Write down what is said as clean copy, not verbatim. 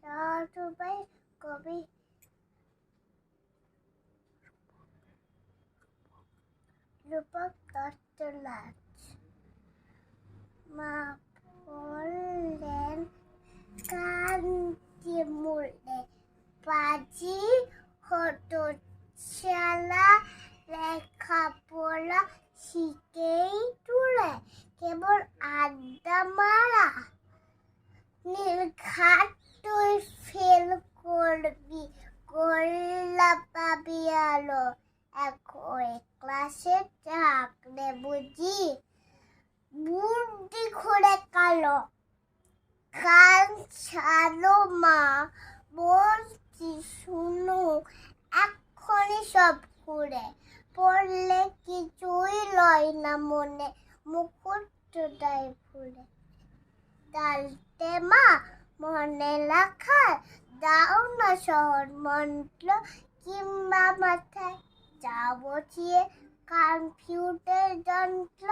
সবাই কবি রূপক দত্ত নাচ। মা বললেন কান্তি মূলে পাজি হতো চালা, লেখাপড়া শিখেই তুলে কেবল আড্ডা মারা। নীলঘাট তুই ফেল করবি, গোল্লা পাবি আলো, একই ক্লাসে থাকলে বুঝি বুদ্ধি ঘুরে কালো। কান ছাড়ো মা, বলছি শুনো, এক্ষুনি সব ঘুরে পড়লে কিছুই লয় না মনে, মুকুটটাই ফুলে। তালতে মা মনে রাখার দাও না সহজ মন্ত্র, কিংবা মাথায় যা বসিয়ে কম্পিউটার যন্ত্র।